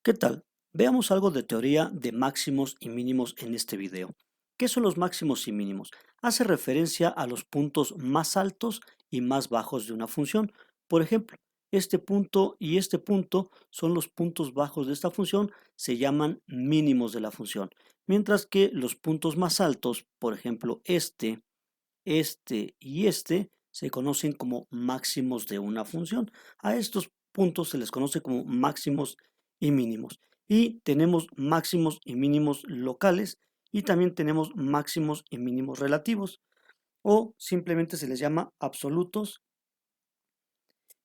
¿Qué tal? Veamos algo de teoría de máximos y mínimos en este video. ¿Qué son los máximos y mínimos? Hace referencia a los puntos más altos y más bajos de una función. Por ejemplo, este punto y este punto son los puntos bajos de esta función, se llaman mínimos de la función. Mientras que los puntos más altos, por ejemplo, este y este, se conocen como máximos de una función. A estos puntos se les conoce como máximos y mínimos. Y tenemos máximos y mínimos locales y también tenemos máximos y mínimos relativos o simplemente se les llama absolutos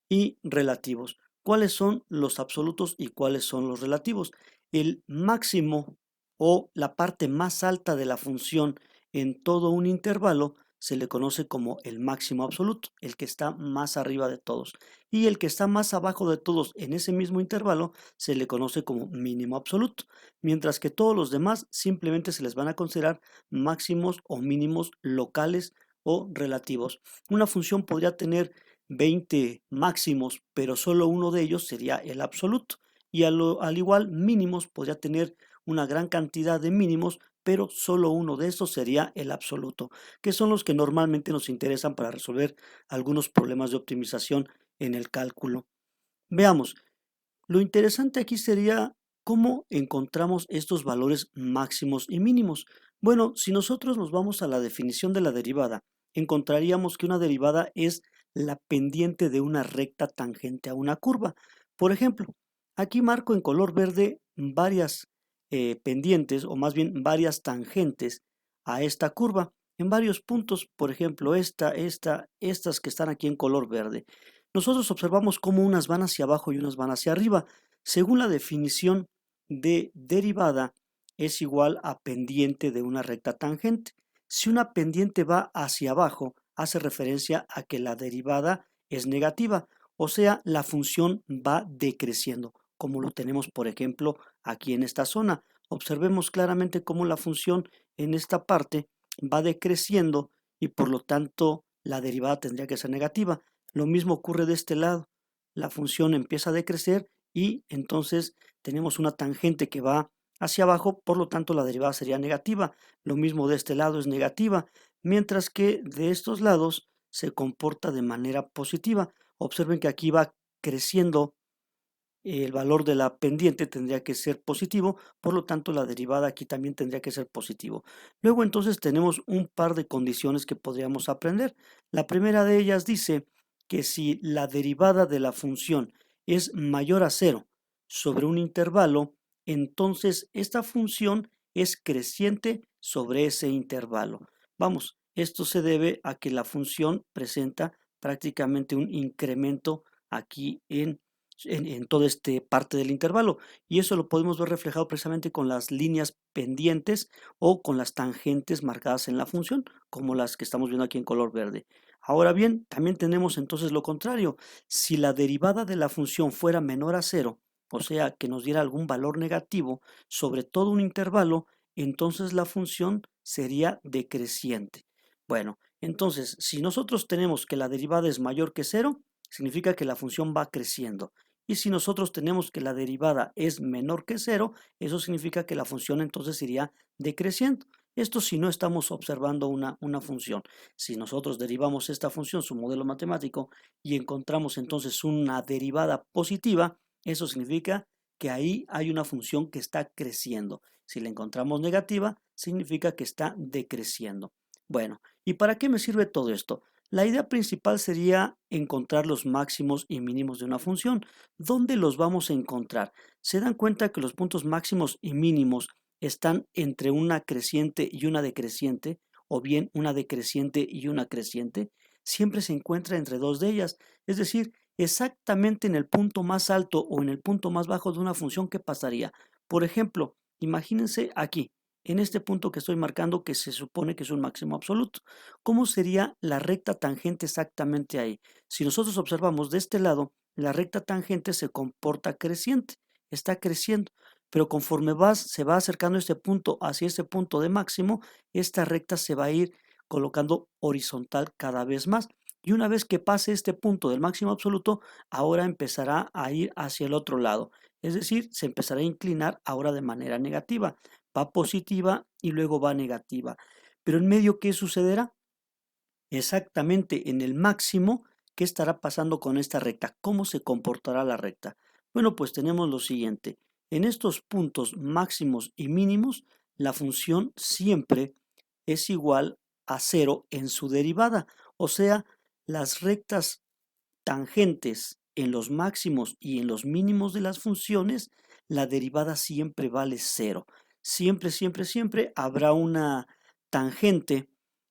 y relativos. ¿Cuáles son los absolutos y cuáles son los relativos? El máximo o la parte más alta de la función en todo un intervalo se le conoce como el máximo absoluto, el que está más arriba de todos. Y el que está más abajo de todos en ese mismo intervalo se le conoce como mínimo absoluto, mientras que todos los demás simplemente se les van a considerar máximos o mínimos locales o relativos. Una función podría tener 20 máximos, pero solo uno de ellos sería el absoluto. Y al igual, mínimos podría tener una gran cantidad de mínimos, pero solo uno de estos sería el absoluto, que son los que normalmente nos interesan para resolver algunos problemas de optimización en el cálculo. Veamos, lo interesante aquí sería cómo encontramos estos valores máximos y mínimos. Bueno, si nosotros nos vamos a la definición de la derivada, encontraríamos que una derivada es la pendiente de una recta tangente a una curva. Por ejemplo, aquí marco en color verde varias pendientes o más bien varias tangentes a esta curva en varios puntos, por ejemplo, estas que están aquí en color verde. Nosotros observamos cómo unas van hacia abajo y unas van hacia arriba. Según la definición de derivada, es igual a pendiente de una recta tangente. Si una pendiente va hacia abajo, hace referencia a que la derivada es negativa, o sea, la función va decreciendo, como lo tenemos, por ejemplo, aquí en esta zona. Observemos claramente cómo la función en esta parte va decreciendo y por lo tanto la derivada tendría que ser negativa. Lo mismo ocurre de este lado. La función empieza a decrecer y entonces tenemos una tangente que va hacia abajo, por lo tanto la derivada sería negativa. Lo mismo de este lado es negativa, mientras que de estos lados se comporta de manera positiva. Observen que aquí va creciendo el valor de la pendiente tendría que ser positivo, por lo tanto la derivada aquí también tendría que ser positivo. Luego entonces tenemos un par de condiciones que podríamos aprender. La primera de ellas dice que si la derivada de la función es mayor a cero sobre un intervalo, entonces esta función es creciente sobre ese intervalo. Vamos, esto se debe a que la función presenta prácticamente un incremento aquí en toda esta parte del intervalo. Y eso lo podemos ver reflejado precisamente con las líneas pendientes o con las tangentes marcadas en la función, como las que estamos viendo aquí en color verde. Ahora bien, también tenemos entonces lo contrario. Si la derivada de la función fuera menor a cero, o sea, que nos diera algún valor negativo sobre todo un intervalo, entonces la función sería decreciente. Bueno, entonces, si nosotros tenemos que la derivada es mayor que cero, significa que la función va creciendo. Y si nosotros tenemos que la derivada es menor que cero, eso significa que la función entonces iría decreciendo. Esto si no estamos observando una función. Si nosotros derivamos esta función, su modelo matemático, y encontramos entonces una derivada positiva, eso significa que ahí hay una función que está creciendo. Si la encontramos negativa, significa que está decreciendo. Bueno, ¿y para qué me sirve todo esto? La idea principal sería encontrar los máximos y mínimos de una función. ¿Dónde los vamos a encontrar? ¿Se dan cuenta que los puntos máximos y mínimos están entre una creciente y una decreciente? ¿O bien una decreciente y una creciente? Siempre se encuentra entre dos de ellas. Es decir, exactamente en el punto más alto o en el punto más bajo de una función, ¿qué pasaría? Por ejemplo, imagínense aquí, en este punto que estoy marcando que se supone que es un máximo absoluto. ¿Cómo sería la recta tangente exactamente ahí? Si nosotros observamos de este lado, la recta tangente se comporta creciente, está creciendo, pero conforme se va acercando este punto hacia ese punto de máximo, esta recta se va a ir colocando horizontal cada vez más Y una vez que pase este punto del máximo absoluto, ahora empezará a ir hacia el otro lado. Es decir, se empezará a inclinar ahora de manera negativa. Va positiva y luego va negativa. Pero en medio, ¿qué sucederá? Exactamente en el máximo, ¿qué estará pasando con esta recta? ¿Cómo se comportará la recta? Bueno, pues tenemos lo siguiente. En estos puntos máximos y mínimos, la función siempre es igual a cero en su derivada. O sea, las rectas tangentes en los máximos y en los mínimos de las funciones, la derivada siempre vale cero. Siempre, siempre, siempre habrá una tangente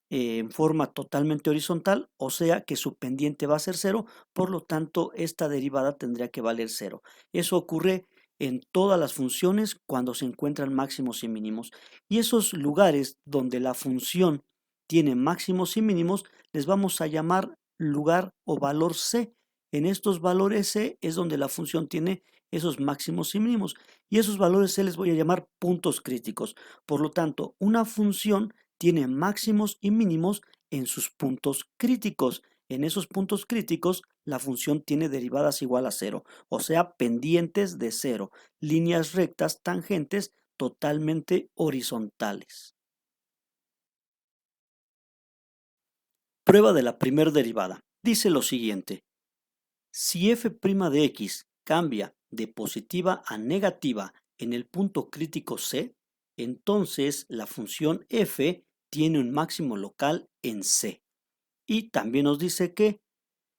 en forma totalmente horizontal, o sea que su pendiente va a ser cero, por lo tanto esta derivada tendría que valer cero. Eso ocurre en todas las funciones cuando se encuentran máximos y mínimos. Y esos lugares donde la función tiene máximos y mínimos, les vamos a llamar lugar o valor C. En estos valores C es donde la función tiene esos máximos y mínimos. Y esos valores C les voy a llamar puntos críticos. Por lo tanto, una función tiene máximos y mínimos en sus puntos críticos. En esos puntos críticos, la función tiene derivadas igual a cero, o sea, pendientes de cero, líneas rectas tangentes totalmente horizontales. Prueba de la primer derivada. Dice lo siguiente. Si f' de x cambia de positiva a negativa en el punto crítico C, entonces la función f tiene un máximo local en C. Y también nos dice que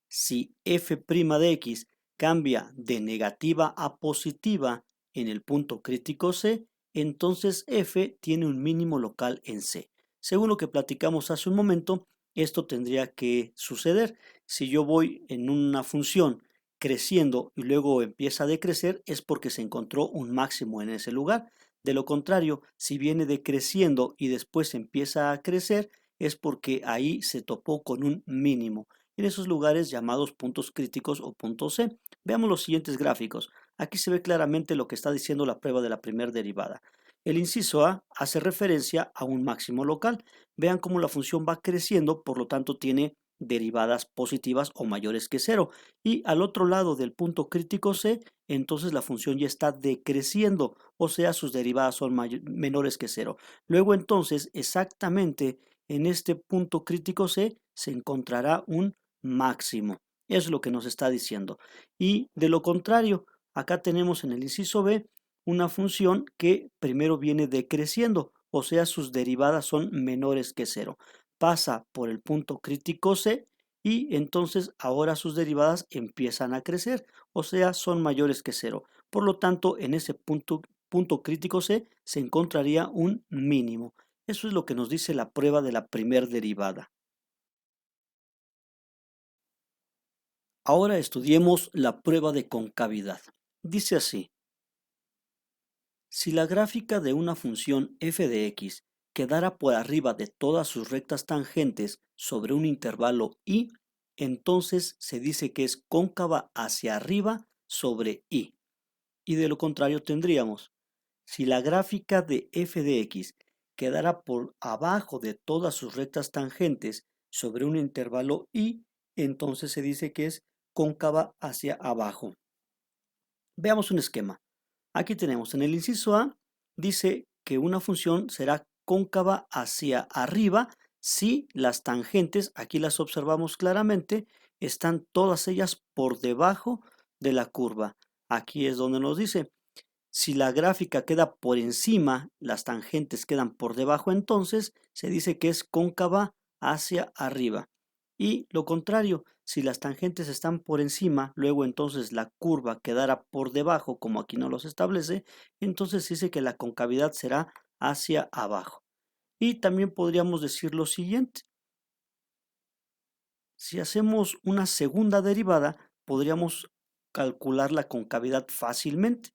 si f' de x cambia de negativa a positiva en el punto crítico C, entonces f tiene un mínimo local en C. Según lo que platicamos hace un momento, esto tendría que suceder. Si yo voy en una función creciendo y luego empieza a decrecer, es porque se encontró un máximo en ese lugar. De lo contrario, si viene decreciendo y después empieza a crecer, es porque ahí se topó con un mínimo en esos lugares llamados puntos críticos o puntos C. Veamos los siguientes gráficos. Aquí se ve claramente lo que está diciendo la prueba de la primera derivada. El inciso A hace referencia a un máximo local. Vean cómo la función va creciendo, por lo tanto tiene derivadas positivas o mayores que cero. Y al otro lado del punto crítico C, entonces la función ya está decreciendo, o sea, sus derivadas son menores que cero. Luego entonces, exactamente en este punto crítico C, se encontrará un máximo. Es lo que nos está diciendo. Y de lo contrario, acá tenemos en el inciso B una función que primero viene decreciendo, o sea, sus derivadas son menores que cero. Pasa por el punto crítico C y entonces ahora sus derivadas empiezan a crecer, o sea, son mayores que cero. Por lo tanto, en ese punto crítico C se encontraría un mínimo. Eso es lo que nos dice la prueba de la primer derivada. Ahora estudiemos la prueba de concavidad. Dice así: si la gráfica de una función f de x quedara por arriba de todas sus rectas tangentes sobre un intervalo y, entonces se dice que es cóncava hacia arriba sobre y. Y de lo contrario tendríamos, si la gráfica de f de x quedara por abajo de todas sus rectas tangentes sobre un intervalo y, entonces se dice que es cóncava hacia abajo. Veamos un esquema. Aquí tenemos en el inciso A, dice que una función será cóncava hacia arriba si las tangentes, aquí las observamos claramente, están todas ellas por debajo de la curva. Aquí es donde nos dice, si la gráfica queda por encima, las tangentes quedan por debajo, entonces se dice que es cóncava hacia arriba. Y lo contrario, si las tangentes están por encima, luego entonces la curva quedará por debajo, como aquí no los establece, entonces dice que la concavidad será hacia abajo. Y también podríamos decir lo siguiente. Si hacemos una segunda derivada, podríamos calcular la concavidad fácilmente.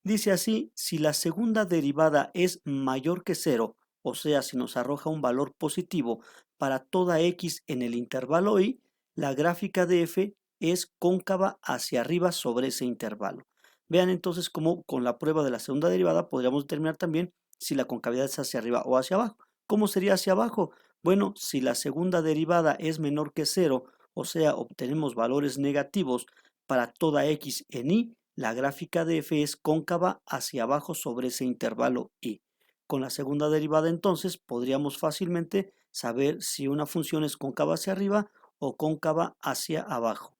Dice así, si la segunda derivada es mayor que cero, o sea, si nos arroja un valor positivo para toda x en el intervalo y, la gráfica de f es cóncava hacia arriba sobre ese intervalo. Vean entonces cómo con la prueba de la segunda derivada podríamos determinar también si la concavidad es hacia arriba o hacia abajo. ¿Cómo sería hacia abajo? Bueno, si la segunda derivada es menor que cero, o sea, obtenemos valores negativos para toda x en y, la gráfica de f es cóncava hacia abajo sobre ese intervalo y. Con la segunda derivada entonces podríamos fácilmente saber si una función es cóncava hacia arriba o cóncava hacia abajo.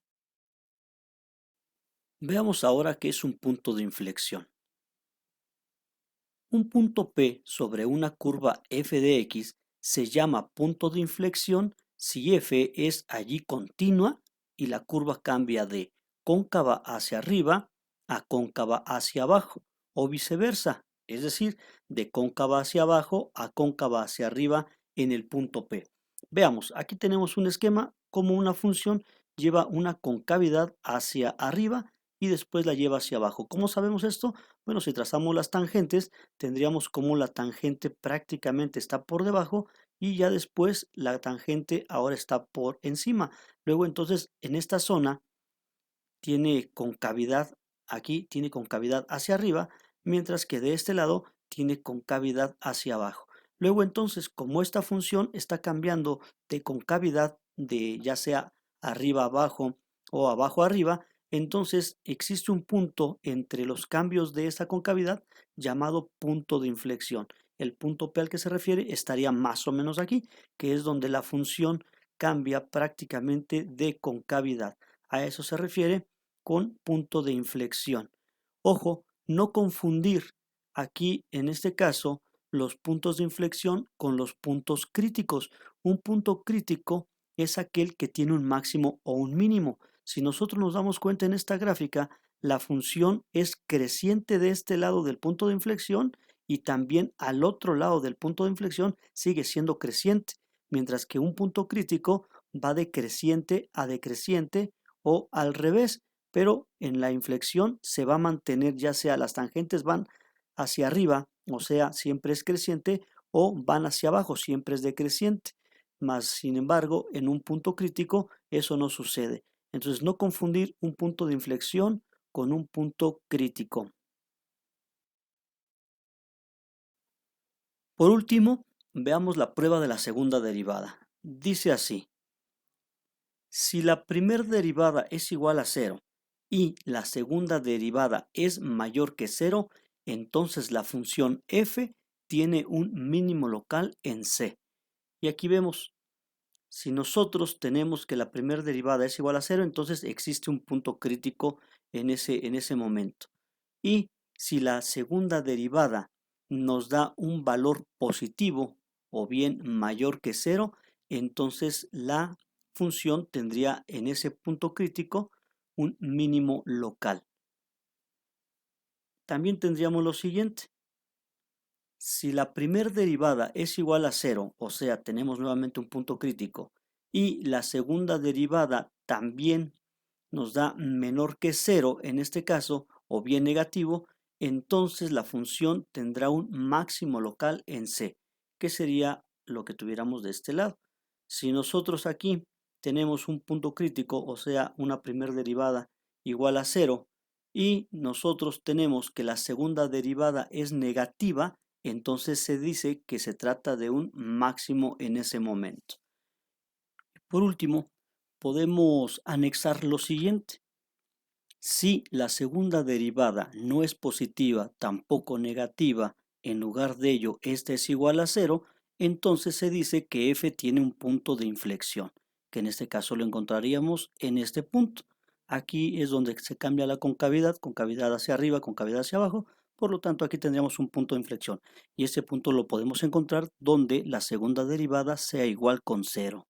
Veamos ahora qué es un punto de inflexión. Un punto P sobre una curva f de x se llama punto de inflexión si f es allí continua y la curva cambia de cóncava hacia arriba a cóncava hacia abajo o viceversa, es decir, de cóncava hacia abajo a cóncava hacia arriba en el punto P. Veamos, aquí tenemos un esquema como una función lleva una concavidad hacia arriba y después la lleva hacia abajo. ¿Cómo sabemos esto? Bueno, si trazamos las tangentes, tendríamos como la tangente prácticamente está por debajo y ya después la tangente ahora está por encima. Luego entonces en esta zona tiene concavidad, aquí tiene concavidad hacia arriba, mientras que de este lado tiene concavidad hacia abajo. Luego entonces, como esta función está cambiando de concavidad de ya sea arriba abajo o abajo arriba, entonces existe un punto entre los cambios de esta concavidad llamado punto de inflexión. El punto P al que se refiere estaría más o menos aquí, que es donde la función cambia prácticamente de concavidad. A eso se refiere con punto de inflexión. Ojo, no confundir aquí en este caso los puntos de inflexión con los puntos críticos. Un punto crítico es aquel que tiene un máximo o un mínimo. Si nosotros nos damos cuenta en esta gráfica, la función es creciente de este lado del punto de inflexión y también al otro lado del punto de inflexión sigue siendo creciente, mientras que un punto crítico va de creciente a decreciente o al revés, pero en la inflexión se va a mantener, ya sea las tangentes van hacia arriba, o sea, siempre es creciente, o van hacia abajo, siempre es decreciente. Mas, sin embargo, en un punto crítico eso no sucede. Entonces, no confundir un punto de inflexión con un punto crítico. Por último, veamos la prueba de la segunda derivada. Dice así: si la primera derivada es igual a 0 y la segunda derivada es mayor que 0, entonces la función f tiene un mínimo local en C. Y aquí vemos, si nosotros tenemos que la primera derivada es igual a 0, entonces existe un punto crítico en ese momento. Y si la segunda derivada nos da un valor positivo o bien mayor que 0, entonces la función tendría en ese punto crítico un mínimo local. También tendríamos lo siguiente: si la primera derivada es igual a 0, o sea, tenemos nuevamente un punto crítico, y la segunda derivada también nos da menor que 0 en este caso, o bien negativo, entonces la función tendrá un máximo local en C, que sería lo que tuviéramos de este lado. Si nosotros aquí tenemos un punto crítico, o sea, una primera derivada igual a 0, y nosotros tenemos que la segunda derivada es negativa, entonces se dice que se trata de un máximo en ese momento. Por último, podemos anexar lo siguiente: si la segunda derivada no es positiva, tampoco negativa, en lugar de ello esta es igual a 0, entonces se dice que f tiene un punto de inflexión, que en este caso lo encontraríamos en este punto. Aquí es donde se cambia la concavidad, concavidad hacia arriba, concavidad hacia abajo, por lo tanto aquí tendríamos un punto de inflexión. Y este punto lo podemos encontrar donde la segunda derivada sea igual con 0.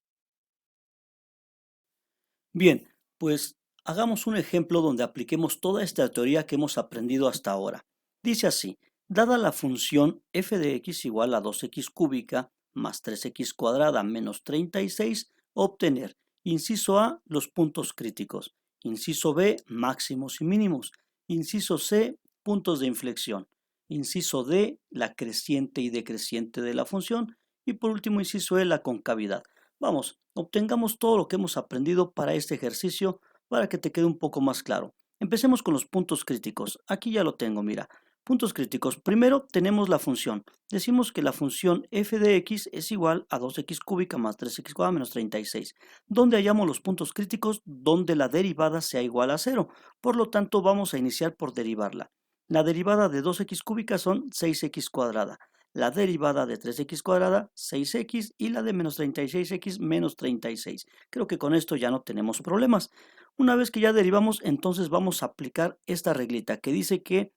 Bien, pues hagamos un ejemplo donde apliquemos toda esta teoría que hemos aprendido hasta ahora. Dice así: dada la función f de x igual a 2x cúbica más 3x cuadrada menos 36, obtener, inciso A, los puntos críticos, inciso B, máximos y mínimos, inciso C, puntos de inflexión, inciso D, la creciente y decreciente de la función, y por último, inciso E, la concavidad. Vamos, obtengamos todo lo que hemos aprendido para este ejercicio para que te quede un poco más claro. Empecemos con los puntos críticos. Aquí ya lo tengo, mira. Puntos críticos. Primero tenemos la función. Decimos que la función f de x es igual a 2x cúbica más 3x cuadrada menos 36. Donde hallamos los puntos críticos donde la derivada sea igual a 0. Por lo tanto, vamos a iniciar por derivarla. La derivada de 2x cúbica son 6x cuadrada. La derivada de 3x cuadrada, 6x, y la de menos 36x, menos 36. Creo que con esto ya no tenemos problemas. Una vez que ya derivamos, entonces vamos a aplicar esta reglita que dice que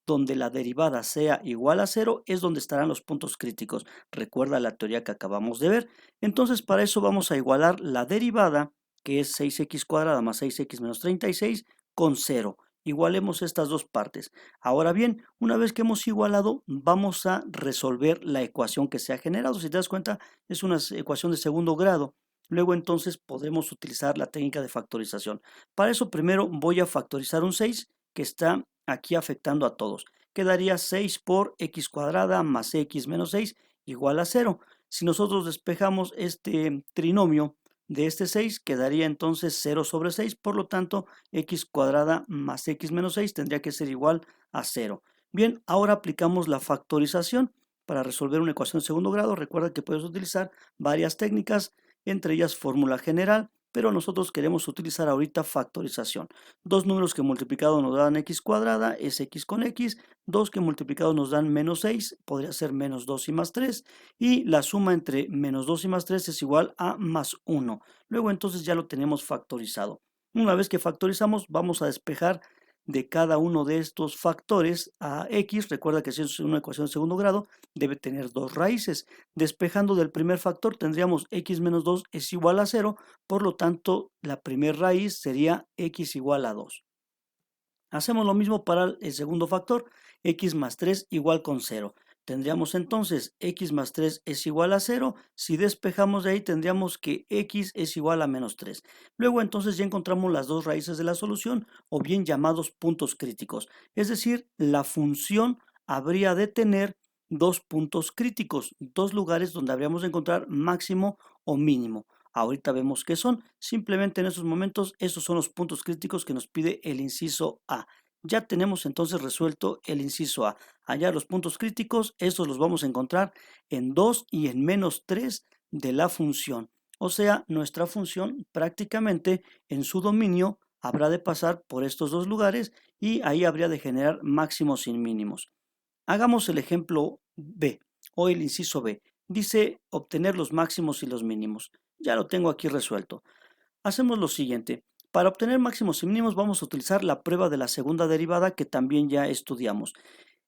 donde la derivada sea igual a 0 es donde estarán los puntos críticos. Recuerda la teoría que acabamos de ver. Entonces para eso vamos a igualar la derivada, que es 6x cuadrada más 6x menos 36, con 0. Igualemos estas dos partes. Ahora bien, una vez que hemos igualado, vamos a resolver la ecuación que se ha generado. Si te das cuenta, es una ecuación de segundo grado. Luego entonces podemos utilizar la técnica de factorización. Para eso primero voy a factorizar un 6 que está aquí afectando a todos. Quedaría 6 por x cuadrada más x menos 6 igual a 0. Si nosotros despejamos este trinomio de este 6, quedaría entonces 0 sobre 6. Por lo tanto, x cuadrada más x menos 6 tendría que ser igual a 0. Bien, ahora aplicamos la factorización para resolver una ecuación de segundo grado. Recuerda que puedes utilizar varias técnicas, entre ellas fórmula general, pero nosotros queremos utilizar ahorita factorización. Dos números que multiplicados nos dan x cuadrada es x con x, dos que multiplicados nos dan menos 6, podría ser menos 2 y más 3, y la suma entre menos 2 y más 3 es igual a más 1. Luego entonces ya lo tenemos factorizado. Una vez que factorizamos, vamos a despejar de cada uno de estos factores a x. Recuerda que si es una ecuación de segundo grado, debe tener dos raíces. Despejando del primer factor tendríamos x menos 2 es igual a 0, por lo tanto la primera raíz sería x igual a 2. Hacemos lo mismo para el segundo factor, x más 3 igual con 0. Tendríamos entonces x más 3 es igual a 0. Si despejamos de ahí tendríamos que x es igual a menos 3. Luego entonces ya encontramos las dos raíces de la solución, o bien llamados puntos críticos. Es decir, la función habría de tener dos puntos críticos, dos lugares donde habríamos de encontrar máximo o mínimo. Ahorita vemos qué son. Simplemente en esos momentos, esos son los puntos críticos que nos pide el inciso A. Ya tenemos entonces resuelto el inciso A. Hallar los puntos críticos, estos los vamos a encontrar en 2 y en menos 3 de la función. O sea, nuestra función prácticamente en su dominio habrá de pasar por estos dos lugares y ahí habría de generar máximos y mínimos. Hagamos el ejemplo B o el inciso B. Dice obtener los máximos y los mínimos. Ya lo tengo aquí resuelto. Hacemos lo siguiente. Para obtener máximos y mínimos vamos a utilizar la prueba de la segunda derivada que también ya estudiamos.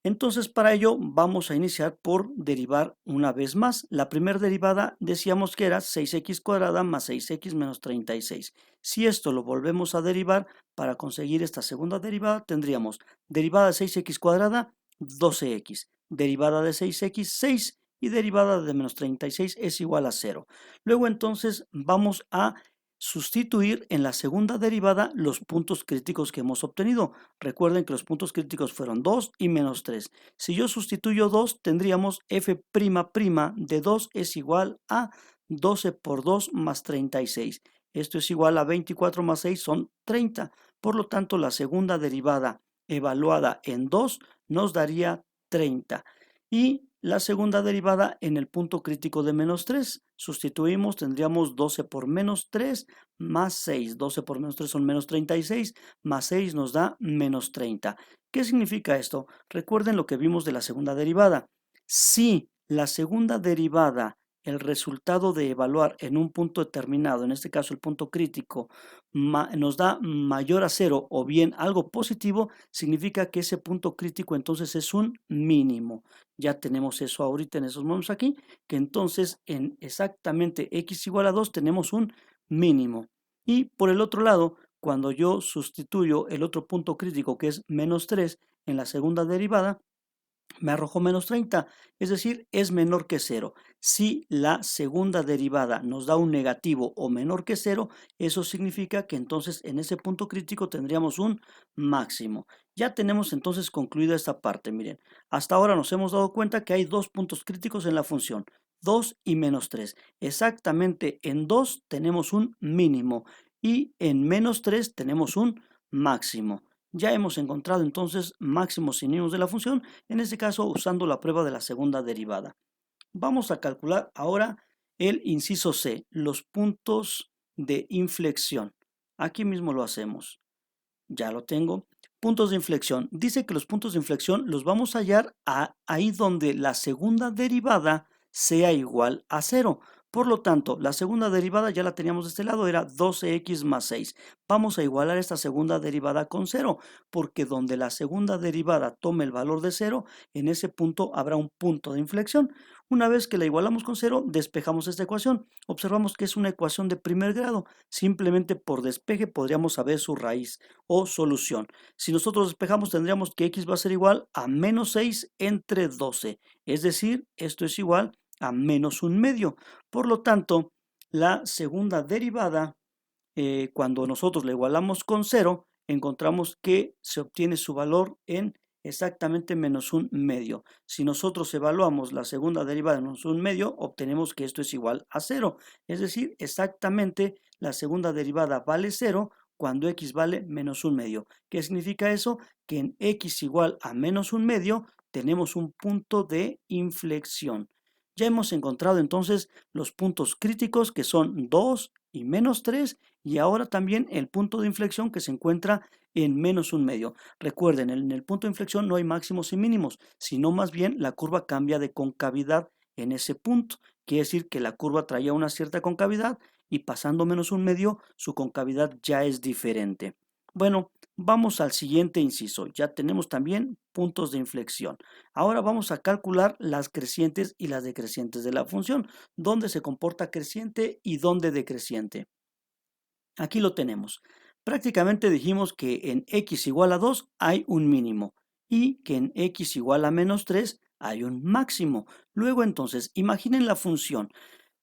Entonces para ello vamos a iniciar por derivar una vez más. La primera derivada decíamos que era 6x cuadrada más 6x menos 36. Si esto lo volvemos a derivar, para conseguir esta segunda derivada tendríamos derivada de 6x cuadrada 12x, derivada de 6x 6 y derivada de menos 36 es igual a 0. Luego entonces vamos a sustituir en la segunda derivada los puntos críticos que hemos obtenido. Recuerden que los puntos críticos fueron 2 y menos 3. Si yo sustituyo 2, tendríamos f' de 2 es igual a 12 por 2 más 36. Esto es igual a 24 más 6 son 30. Por lo tanto, la segunda derivada evaluada en 2 nos daría 30. Y la segunda derivada en el punto crítico de menos 3. Sustituimos, tendríamos 12 por menos 3 más 6. 12 por menos 3 son menos 36, más 6 nos da menos 30. ¿Qué significa esto? Recuerden lo que vimos de la segunda derivada. Si la segunda derivada, el resultado de evaluar en un punto determinado, en este caso el punto crítico, nos da mayor a 0 o bien algo positivo, significa que ese punto crítico entonces es un mínimo. Ya tenemos eso ahorita en esos momentos aquí, que entonces en exactamente x igual a 2 tenemos un mínimo. Y por el otro lado, cuando yo sustituyo el otro punto crítico que es menos 3 en la segunda derivada, me arrojó menos 30, es decir, es menor que 0. Si la segunda derivada nos da un negativo o menor que 0, eso significa que entonces en ese punto crítico tendríamos un máximo. Ya tenemos entonces concluida esta parte, miren. Hasta ahora nos hemos dado cuenta que hay dos puntos críticos en la función, 2 y menos 3. Exactamente en 2 tenemos un mínimo y en menos 3 tenemos un máximo. Ya hemos encontrado entonces máximos y mínimos de la función, en este caso usando la prueba de la segunda derivada. Vamos a calcular ahora el inciso C, los puntos de inflexión. Aquí mismo lo hacemos. Ya lo tengo. Puntos de inflexión. Dice que los puntos de inflexión los vamos a hallar ahí donde la segunda derivada sea igual a cero. Por lo tanto, la segunda derivada ya la teníamos de este lado, era 12x más 6. Vamos a igualar esta segunda derivada con cero, porque donde la segunda derivada tome el valor de cero, en ese punto habrá un punto de inflexión. Una vez que la igualamos con cero, despejamos esta ecuación. Observamos que es una ecuación de primer grado. Simplemente por despeje podríamos saber su raíz o solución. Si nosotros despejamos, tendríamos que x va a ser igual a menos 6 entre 12. Es decir, esto es igual a menos un medio. Por lo tanto, la segunda derivada, cuando nosotros la igualamos con cero, encontramos que se obtiene su valor en exactamente menos un medio. Si nosotros evaluamos la segunda derivada en menos un medio, obtenemos que esto es igual a cero. Es decir, exactamente la segunda derivada vale cero cuando x vale menos un medio. ¿Qué significa eso? Que en x igual a menos un medio tenemos un punto de inflexión. Ya hemos encontrado entonces los puntos críticos, que son 2 y menos 3, y ahora también el punto de inflexión que se encuentra en menos un medio. Recuerden, en el punto de inflexión no hay máximos y mínimos, sino más bien la curva cambia de concavidad en ese punto. Quiere decir que la curva traía una cierta concavidad y pasando menos un medio, su concavidad ya es diferente. Bueno, vamos al siguiente inciso. Ya tenemos también puntos de inflexión. Ahora vamos a calcular las crecientes y las decrecientes de la función, dónde se comporta creciente y dónde decreciente. Aquí lo tenemos. Prácticamente dijimos que en x igual a 2 hay un mínimo y que en x igual a menos 3 hay un máximo. Luego entonces, imaginen la función.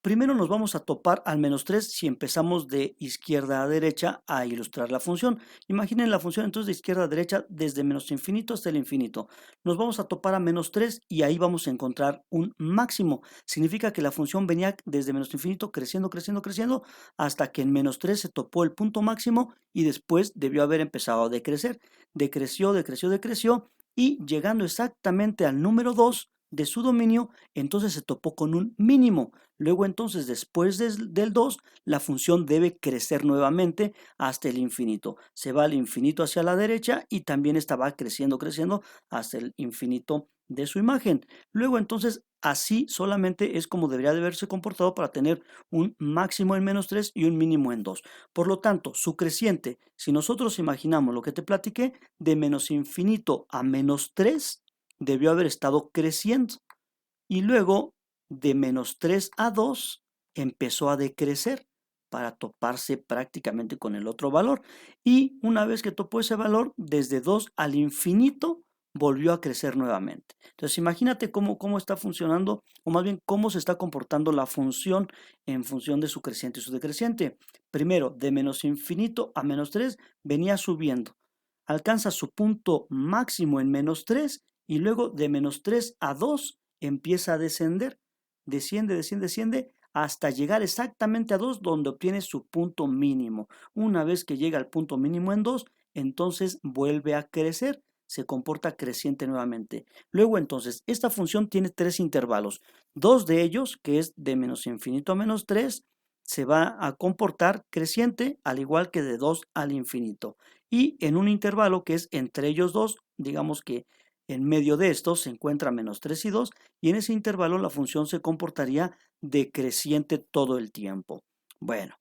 Primero nos vamos a topar al menos 3 si empezamos de izquierda a derecha a ilustrar la función. Imaginen la función entonces de izquierda a derecha desde menos infinito hasta el infinito. Nos vamos a topar a menos 3 y ahí vamos a encontrar un máximo. Significa que la función venía desde menos infinito creciendo, creciendo, creciendo hasta que en menos 3 se topó el punto máximo y después debió haber empezado a decrecer. Decreció, decreció, decreció y llegando exactamente al número 2 de su dominio, entonces se topó con un mínimo. Luego entonces después del 2 la función debe crecer nuevamente hasta el infinito. Se va al infinito hacia la derecha y también esta va creciendo, creciendo hasta el infinito de su imagen. Luego entonces así solamente es como debería de haberse comportado para tener un máximo en menos 3 y un mínimo en 2. Por lo tanto, su creciente, si nosotros imaginamos lo que te platiqué, de menos infinito a menos 3, debió haber estado creciendo. Y luego de menos 3 a 2 empezó a decrecer para toparse prácticamente con el otro valor. Y una vez que topó ese valor, desde 2 al infinito volvió a crecer nuevamente. Entonces imagínate cómo está funcionando, o más bien cómo se está comportando la función en función de su creciente y su decreciente. Primero, de menos infinito a menos 3 venía subiendo. Alcanza su punto máximo en menos 3 y luego de menos 3 a 2 empieza a descender, desciende, desciende, desciende hasta llegar exactamente a 2 donde obtiene su punto mínimo. Una vez que llega al punto mínimo en 2, entonces vuelve a crecer, se comporta creciente nuevamente. Luego entonces, esta función tiene tres intervalos. Dos de ellos, que es de menos infinito a menos 3, se va a comportar creciente al igual que de 2 al infinito. Y en un intervalo que es entre ellos dos, digamos que en medio de estos se encuentra menos 3 y 2, y en ese intervalo la función se comportaría decreciente todo el tiempo. Bueno,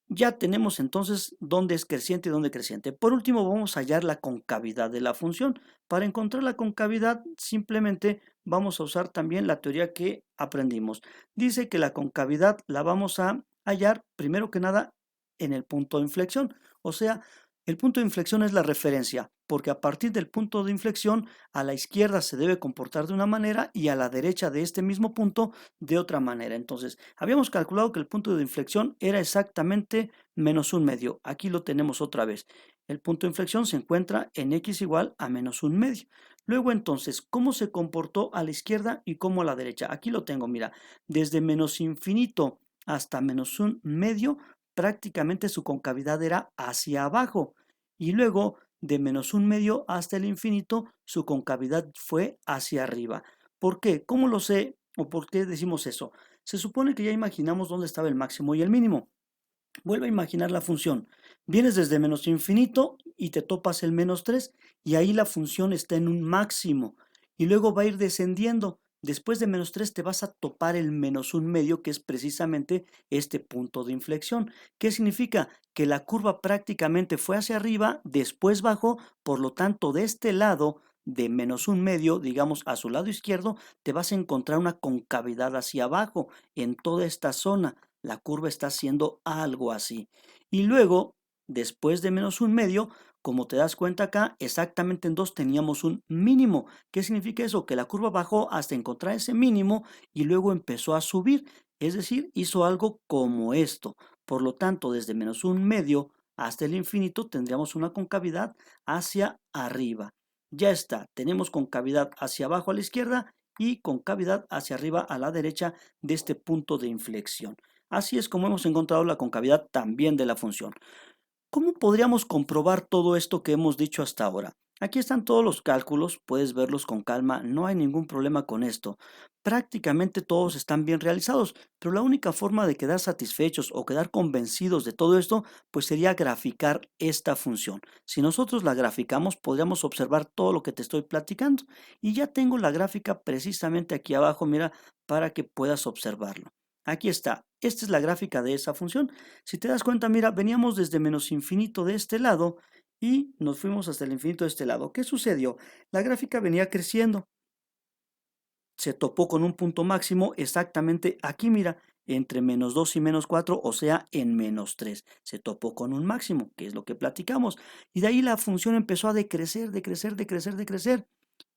ya tenemos entonces dónde es creciente y dónde creciente. Por último, vamos a hallar la concavidad de la función. Para encontrar la concavidad, simplemente vamos a usar también la teoría que aprendimos. Dice que la concavidad la vamos a hallar, primero que nada, en el punto de inflexión. O sea, el punto de inflexión es la referencia, porque a partir del punto de inflexión, a la izquierda se debe comportar de una manera y a la derecha de este mismo punto de otra manera. Entonces, habíamos calculado que el punto de inflexión era exactamente menos un medio. Aquí lo tenemos otra vez. El punto de inflexión se encuentra en x igual a menos un medio. Luego entonces, ¿cómo se comportó a la izquierda y cómo a la derecha? Aquí lo tengo, mira, desde menos infinito hasta menos un medio, prácticamente su concavidad era hacia abajo. Y luego de menos un medio hasta el infinito, su concavidad fue hacia arriba. ¿Por qué? ¿Cómo lo sé? ¿O por qué decimos eso? Se supone que ya imaginamos dónde estaba el máximo y el mínimo. Vuelve a imaginar la función. Vienes desde menos infinito y te topas el menos 3 y ahí la función está en un máximo y luego va a ir descendiendo. Después de menos 3 te vas a topar el menos un medio que es precisamente este punto de inflexión. ¿Qué significa? Que la curva prácticamente fue hacia arriba, después bajó, por lo tanto de este lado de menos un medio, digamos a su lado izquierdo, te vas a encontrar una concavidad hacia abajo en toda esta zona. La curva está haciendo algo así. Y luego, después de menos un medio, como te das cuenta acá, exactamente en 2 teníamos un mínimo. ¿Qué significa eso? Que la curva bajó hasta encontrar ese mínimo y luego empezó a subir. Es decir, hizo algo como esto. Por lo tanto, desde menos un medio hasta el infinito tendríamos una concavidad hacia arriba. Ya está, tenemos concavidad hacia abajo a la izquierda y concavidad hacia arriba a la derecha de este punto de inflexión. Así es como hemos encontrado la concavidad también de la función. ¿Cómo podríamos comprobar todo esto que hemos dicho hasta ahora? Aquí están todos los cálculos, puedes verlos con calma, no hay ningún problema con esto. Prácticamente todos están bien realizados, pero la única forma de quedar satisfechos o quedar convencidos de todo esto, pues sería graficar esta función. Si nosotros la graficamos, podríamos observar todo lo que te estoy platicando. Y ya tengo la gráfica precisamente aquí abajo, mira, para que puedas observarlo. Aquí está, esta es la gráfica de esa función. Si te das cuenta, mira, veníamos desde menos infinito de este lado y nos fuimos hasta el infinito de este lado. ¿Qué sucedió? La gráfica venía creciendo, se topó con un punto máximo exactamente aquí, mira, entre menos 2 y menos 4, o sea, en menos 3. Se topó con un máximo, que es lo que platicamos. Y de ahí la función empezó a decrecer, decrecer, decrecer, decrecer.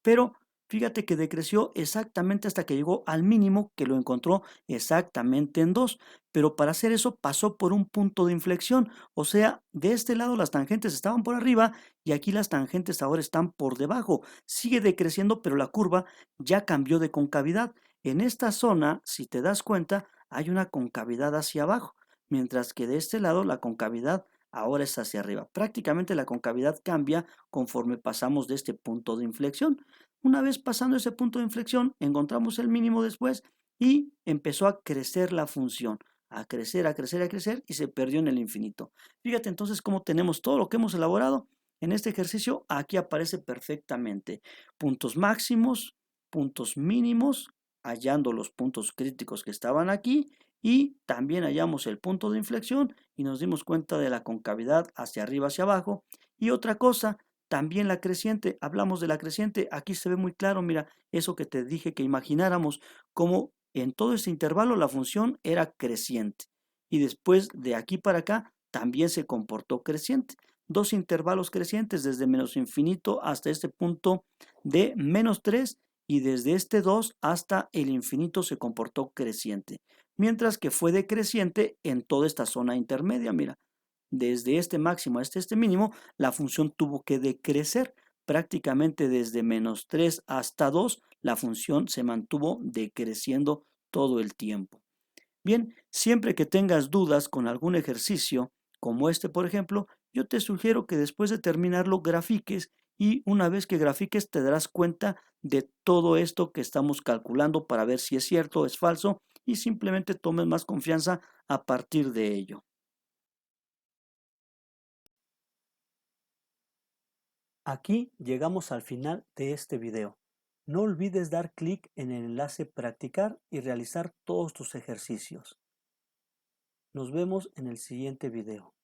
Pero fíjate que decreció exactamente hasta que llegó al mínimo, que lo encontró exactamente en 2. Pero para hacer eso pasó por un punto de inflexión. O sea, de este lado las tangentes estaban por arriba y aquí las tangentes ahora están por debajo. Sigue decreciendo, pero la curva ya cambió de concavidad. En esta zona, si te das cuenta, hay una concavidad hacia abajo, mientras que de este lado la concavidad ahora es hacia arriba. Prácticamente la concavidad cambia conforme pasamos de este punto de inflexión. Una vez pasando ese punto de inflexión, encontramos el mínimo después y empezó a crecer la función, a crecer, a crecer, a crecer y se perdió en el infinito. Fíjate entonces cómo tenemos todo lo que hemos elaborado en este ejercicio. Aquí aparece perfectamente puntos máximos, puntos mínimos, hallando los puntos críticos que estaban aquí y también hallamos el punto de inflexión y nos dimos cuenta de la concavidad hacia arriba, hacia abajo. Y otra cosa, también la creciente, hablamos de la creciente, aquí se ve muy claro, mira, eso que te dije que imagináramos, como en todo ese intervalo la función era creciente. Y después de aquí para acá también se comportó creciente. Dos intervalos crecientes desde menos infinito hasta este punto de menos 3 y desde este 2 hasta el infinito se comportó creciente. Mientras que fue decreciente en toda esta zona intermedia, mira, desde este máximo hasta este mínimo, la función tuvo que decrecer. Prácticamente desde menos 3 hasta 2, la función se mantuvo decreciendo todo el tiempo. Bien, siempre que tengas dudas con algún ejercicio, como este por ejemplo, yo te sugiero que después de terminarlo grafiques y una vez que grafiques te darás cuenta de todo esto que estamos calculando para ver si es cierto o es falso y simplemente tomes más confianza a partir de ello. Aquí llegamos al final de este video. No olvides dar clic en el enlace practicar y realizar todos tus ejercicios. Nos vemos en el siguiente video.